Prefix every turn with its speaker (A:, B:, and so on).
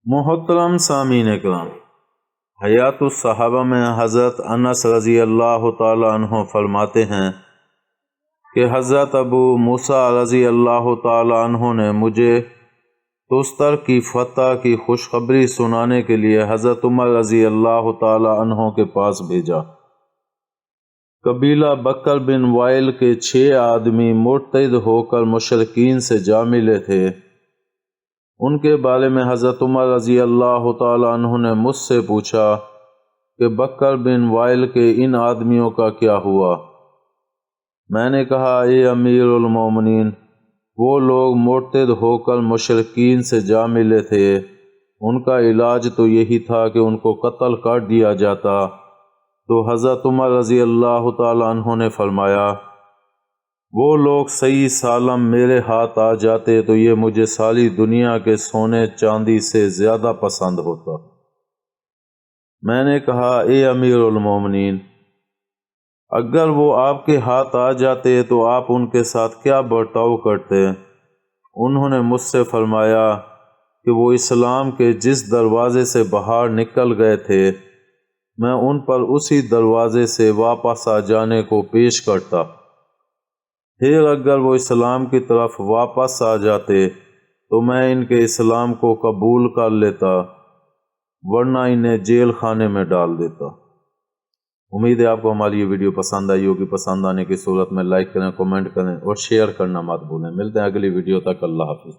A: محترم سامعین کرام، حیات الصحابہ میں حضرت انس رضی اللہ تعالی عنہ فرماتے ہیں کہ حضرت ابو موسیٰ رضی اللہ تعالی عنہ نے مجھے تستر کی فتح کی خوشخبری سنانے کے لیے حضرت عمر رضی اللہ تعالی عنہ کے پاس بھیجا۔ قبیلہ بکر بن وائل کے 6 آدمی مرتد ہو کر مشرکین سے جا ملے تھے۔ ان کے بارے میں حضرت عمر رضی اللہ تعالی عنہ نے مجھ سے پوچھا کہ بکر بن وائل کے ان آدمیوں کا کیا ہوا؟ میں نے کہا، اے امیر المومنین، وہ لوگ مرتد ہو کر مشرکین سے جا ملے تھے، ان کا علاج تو یہی تھا کہ ان کو قتل کر دیا جاتا۔ تو حضرت عمر رضی اللہ تعالی عنہ نے فرمایا، وہ لوگ صحیح سالم میرے ہاتھ آ جاتے تو یہ مجھے ساری دنیا کے سونے چاندی سے زیادہ پسند ہوتا۔ میں نے کہا، اے امیر المومنین، اگر وہ آپ کے ہاتھ آ جاتے تو آپ ان کے ساتھ کیا برتاؤ کرتے؟ انہوں نے مجھ سے فرمایا کہ وہ اسلام کے جس دروازے سے باہر نکل گئے تھے، میں ان پر اسی دروازے سے واپس آ جانے کو پیش کرتا۔ پھر اگر وہ اسلام کی طرف واپس آ جاتے تو میں ان کے اسلام کو قبول کر لیتا، ورنہ انہیں جیل خانے میں ڈال دیتا۔ امید ہے آپ کو ہماری یہ ویڈیو پسند آئی ہوگی۔ پسند آنے کی صورت میں لائک کریں، کمنٹ کریں اور شیئر کرنا مت بھولیں۔ ملتے ہیں اگلی ویڈیو تک۔ اللہ حافظ۔